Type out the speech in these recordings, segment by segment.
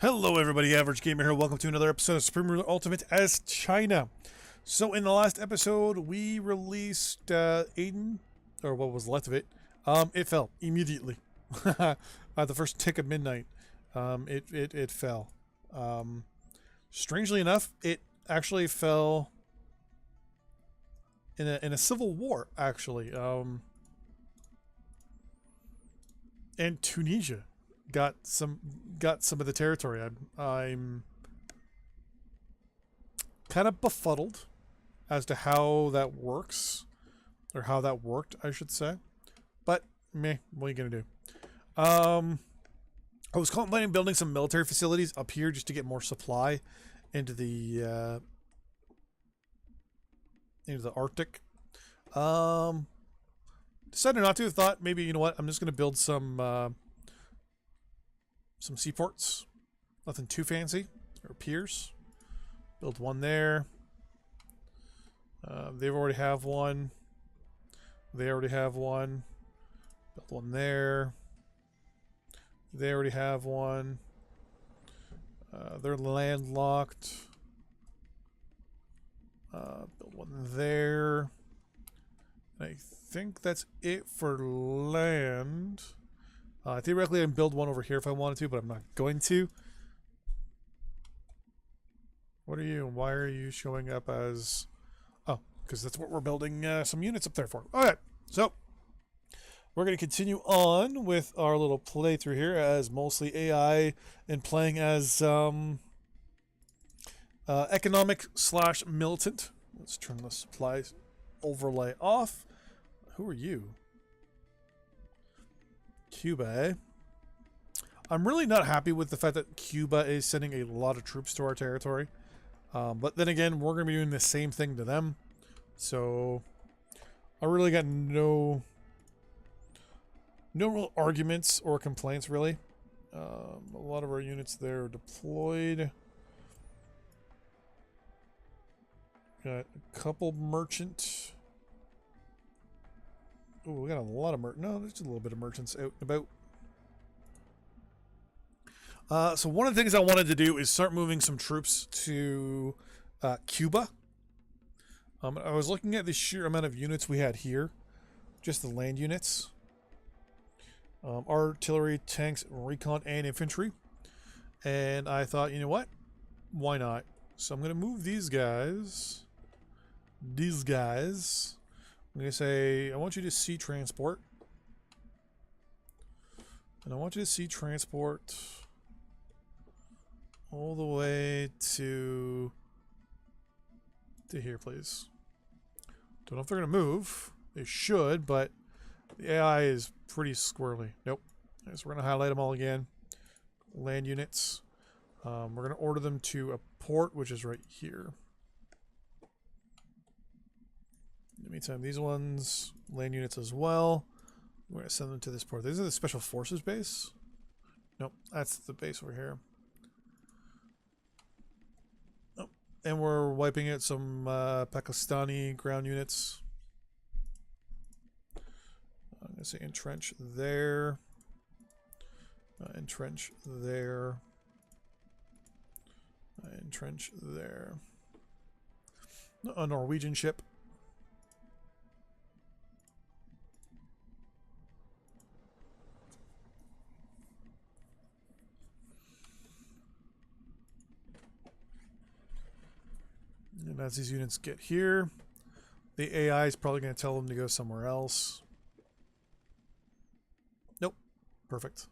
Hello everybody, Average Gamer here. Welcome to another episode of Supreme Ruler Ultimate as China. So in the last episode, we released Aiden, or what was left of it. It fell immediately. At the first tick of midnight, it fell. Strangely enough, it actually fell in a civil war, actually. And Tunisia got some of the territory. I'm kind of befuddled as to how that works, or how that worked, I should say. But meh, what are you gonna do? I was contemplating building some military facilities up here just to get more supply into the Arctic. Decided not to. Thought maybe, you know what? I'm just gonna build some seaports. Nothing too fancy. Or piers. Build one there. They already have one. They already have one. Build one there. They already have one. They're landlocked. Build one there. I think that's it for land. Theoretically, I can build one over here if I wanted to, but I'm not going to. What are you? Why are you showing up as... Oh, because that's what we're building some units up there for. Alright, so we're going to continue on with our little playthrough here as mostly AI and playing as economic / militant. Let's turn the supplies overlay off. Who are you? Cuba, eh? I'm really not happy with the fact that Cuba is sending a lot of troops to our territory. But then again, we're going to be doing the same thing to them. So I really got no real arguments or complaints, really. A lot of our units there are deployed. Got a couple merchant. Oh, we got a lot of merchants. No, there's a little bit of merchants out and about. So one of the things I wanted to do is start moving some troops to Cuba. I was looking at the sheer amount of units we had here. Just the land units. Artillery, tanks, recon, and infantry. And I thought, you know what? Why not? So I'm going to move these guys. I'm going to say, I want you to sea transport. And I want you to sea transport all the way to here, please. Don't know if they're going to move. They should, but the AI is pretty squirrely. Nope. Okay, so we're going to highlight them all again. Land units. We're going to order them to a port, which is right here. In the meantime, these ones, land units as well. We're going to send them to this port. These are the Special Forces base. Nope, that's the base over here. Oh, and we're wiping out some Pakistani ground units. I'm going to say entrench there. Entrench there. Entrench there. A Norwegian ship. And as these units get here, the AI is probably going to tell them to go somewhere else. Nope. Perfect.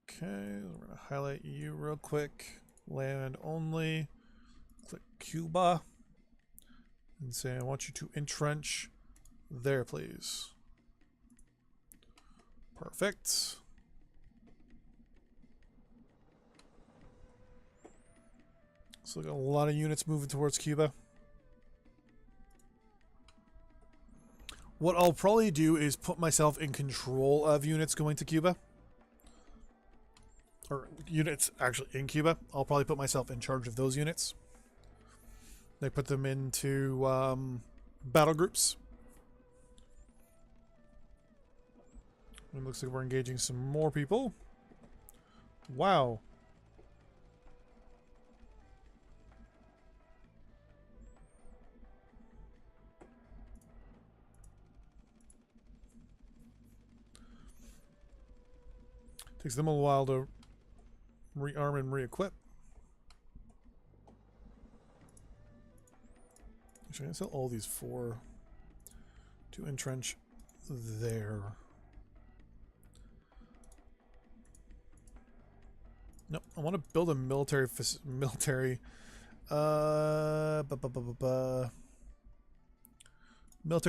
Okay, we're going to highlight you real quick. Land only. Click Cuba. And say, I want you to entrench there, please. Perfect. So we got a lot of units moving towards Cuba. What I'll probably do is put myself in control of units going to Cuba. Or units actually in Cuba. I'll probably put myself in charge of those units. They put them into battle groups. It looks like we're engaging some more people. Wow. Takes them a while to rearm and re-equip. Actually, I can sell all these four to entrench there. Nope, I want to build a military military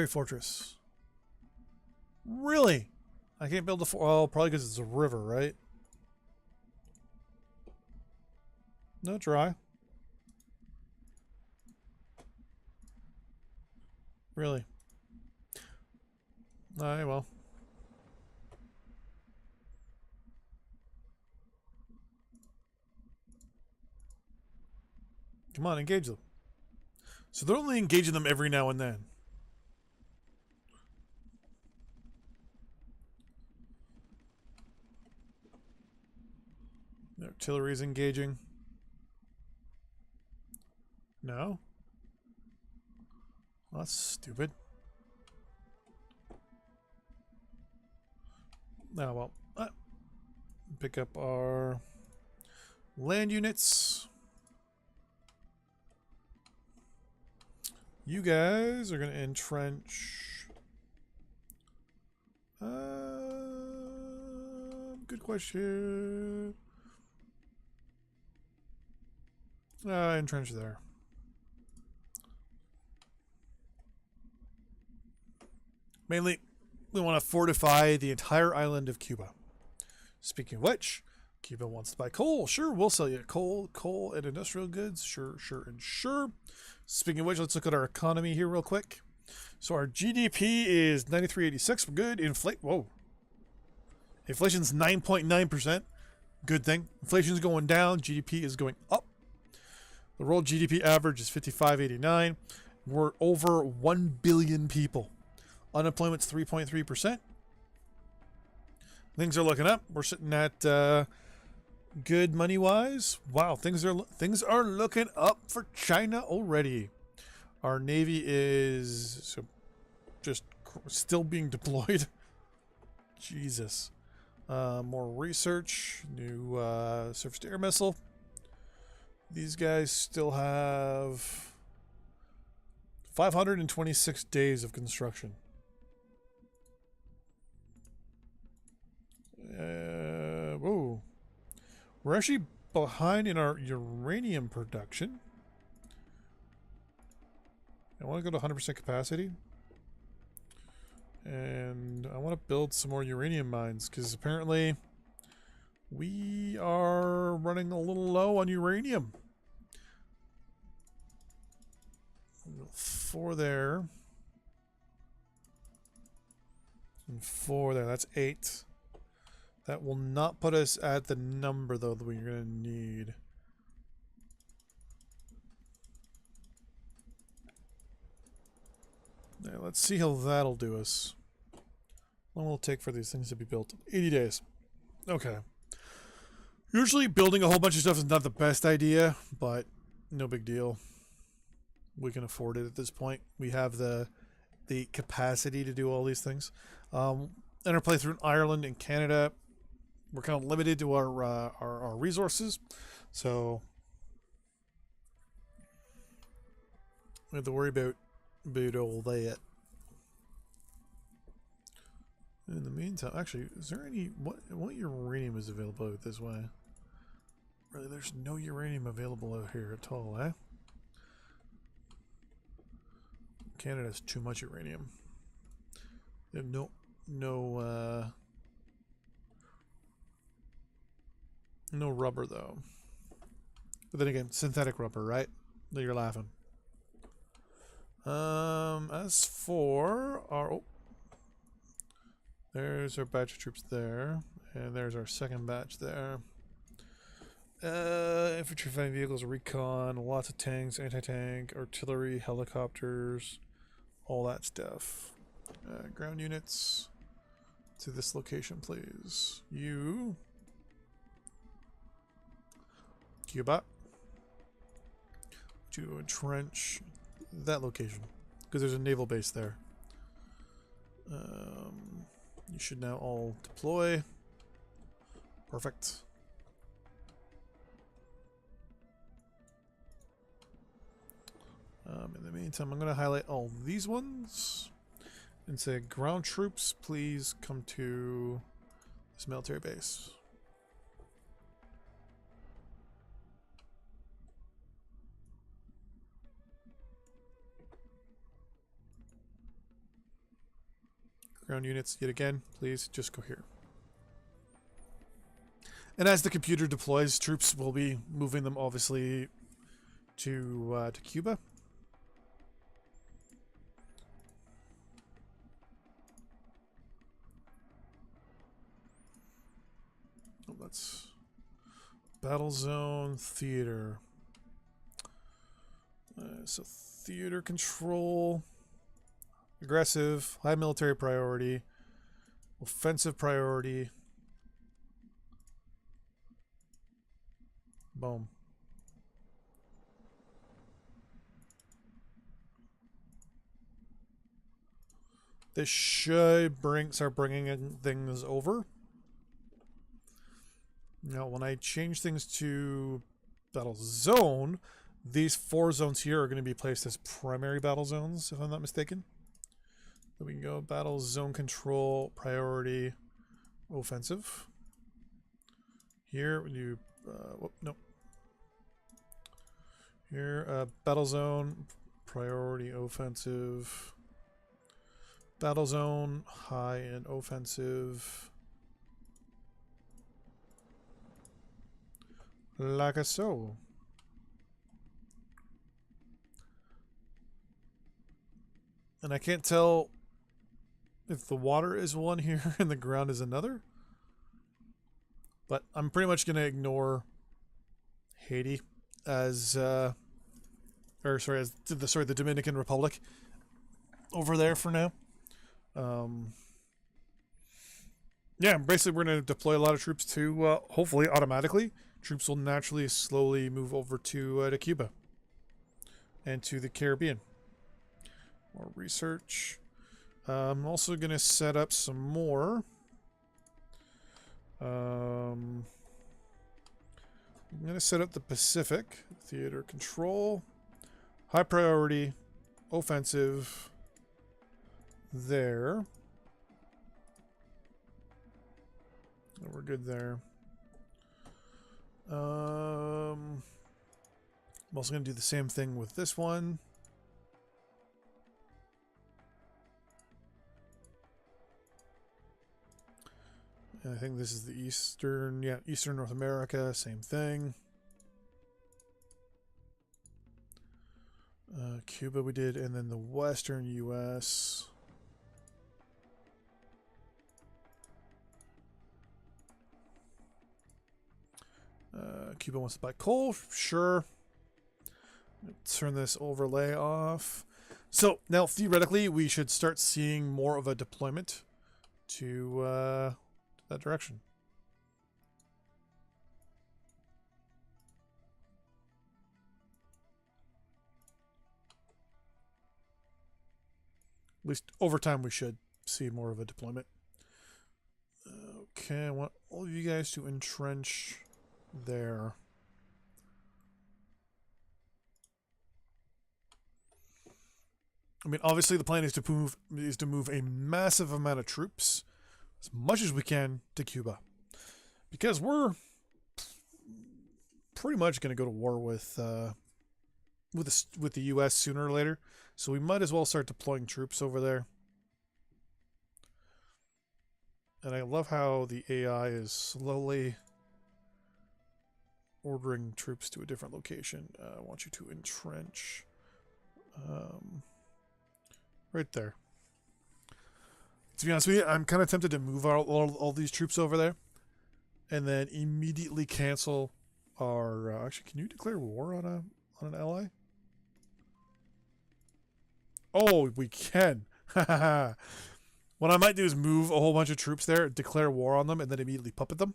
fortress. Really? I can't build a oh, probably because it's a river, right? No, try. Really? Alright, well. Come on, engage them. So they're only engaging them every now and then. The artillery's engaging. No? Well, that's stupid. Now, well, pick up our land units. You guys are going to entrench. Good question. Entrench there. Mainly, we want to fortify the entire island of Cuba. Speaking of which, Cuba wants to buy coal. Sure, we'll sell you coal and industrial goods. Sure, and sure. Speaking of which, let's look at our economy here real quick. So our GDP is 93.86. We're good. Whoa. Inflation's 9.9%. Good thing. Inflation's going down. GDP is going up. The world GDP average is 55.89. We're over 1 billion people. Unemployment's 3.3%. Things are looking up. We're sitting at good money-wise. Wow, things are looking up for China already. Our navy is just still being deployed. Jesus. More research. New surface-to-air missile. These guys still have 526 days of construction. Whoa. We're actually behind in our uranium production. I want to go to 100% capacity. And I want to build some more uranium mines because apparently we are running a little low on uranium. 4 there. And 4 there. That's 8. That will not put us at the number, though, that we're going to need. Now, let's see how that'll do us. How long will it take for these things to be built? 80 days. Okay. Usually building a whole bunch of stuff is not the best idea, but no big deal. We can afford it at this point. We have the capacity to do all these things. And our playthrough in Ireland and Canada, we're kind of limited to our resources, so we have to worry about all that. In the meantime, actually, is there any what uranium is available out this way? Really, there's no uranium available out here at all, eh? Canada has too much uranium. They have no rubber though. But then again, synthetic rubber, right? No, you're laughing. As for our there's our batch of troops there, and there's our second batch there. Infantry fighting vehicles, recon, lots of tanks, anti-tank, artillery, helicopters, all that stuff. Ground units to this location, please. You Cuba. To entrench that location because there's a naval base there. You should now all deploy. Perfect. In the meantime, I'm going to highlight all these ones and say ground troops, please come to this military base. Ground units, yet again, please just go here. And as the computer deploys, troops will be moving them, obviously, to Cuba. Oh, that's battle zone theater. So theater control. Aggressive, high military priority, offensive priority. Boom. This should start bringing things over. Now, when I change things to battle zone, these 4 zones here are going to be placed as primary battle zones, if I'm not mistaken. Then we can go battle zone control, priority, offensive. Here we do, no. Here, battle zone, priority, offensive. Battle zone, high and offensive. Like so. And I can't tell if the water is one here and the ground is another. But I'm pretty much going to ignore Haiti as, the Dominican Republic over there for now. Yeah, basically we're going to deploy a lot of troops to, hopefully automatically, troops will naturally slowly move over to Cuba and to the Caribbean. More research. I'm also going to set up some more. I'm going to set up the Pacific theater control. High priority, offensive. There. We're good there. I'm also going to do the same thing with this one. And I think this is the Eastern North America, same thing. Cuba we did, and then the Western U.S. Cuba wants to buy coal, sure. Turn this overlay off. So now theoretically we should start seeing more of a deployment to that direction. At least over time we should see more of a deployment. Okay, I want all of you guys to entrench there. I mean, obviously the plan is to move a massive amount of troops, as much as we can, to Cuba, because we're pretty much going to go to war with the U.S. sooner or later. So we might as well start deploying troops over there. And I love how the AI is slowly ordering troops to a different location. I want you to entrench right there. To be honest with you, I'm kind of tempted to move all these troops over there and then immediately cancel our... actually, can you declare war on an ally? Oh, we can. What I might do is move a whole bunch of troops there, declare war on them, and then immediately puppet them.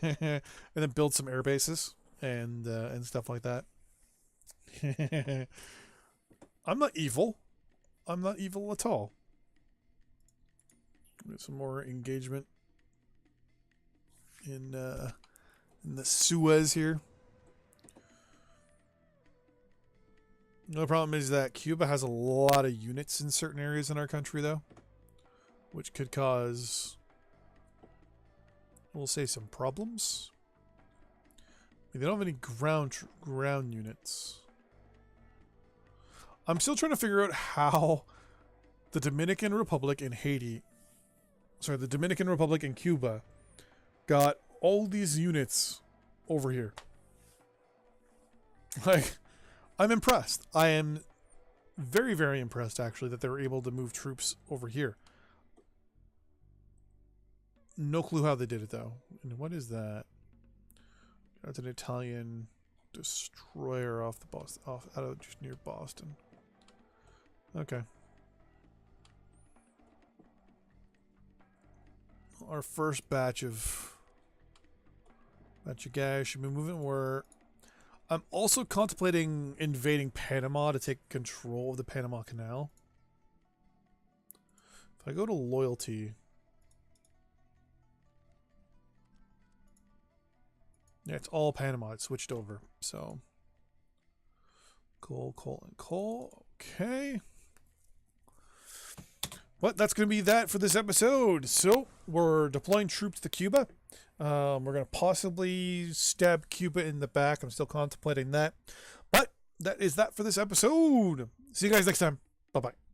And then build some air bases. and stuff like that. I'm not evil. I'm not evil at all. Get some more engagement in the Suez here. The problem is that Cuba has a lot of units in certain areas in our country, though, which could cause, we'll say, some problems. They don't have any ground units. I'm still trying to figure out how the Dominican Republic and the Dominican Republic and Cuba got all these units over here. Like, I'm impressed. I am very, very impressed, actually, that they were able to move troops over here. No clue how they did it, though. And what is that? That's an Italian destroyer off out of just near Boston. Okay. Our first batch of guys should be moving. I'm also contemplating invading Panama to take control of the Panama Canal. If I go to loyalty, yeah, it's all Panama. It switched over. So coal and coal. Okay. But that's going to be that for this episode. So we're deploying troops to Cuba. We're going to possibly stab Cuba in the back. I'm still contemplating that. But that is that for this episode. See you guys next time. Bye-bye.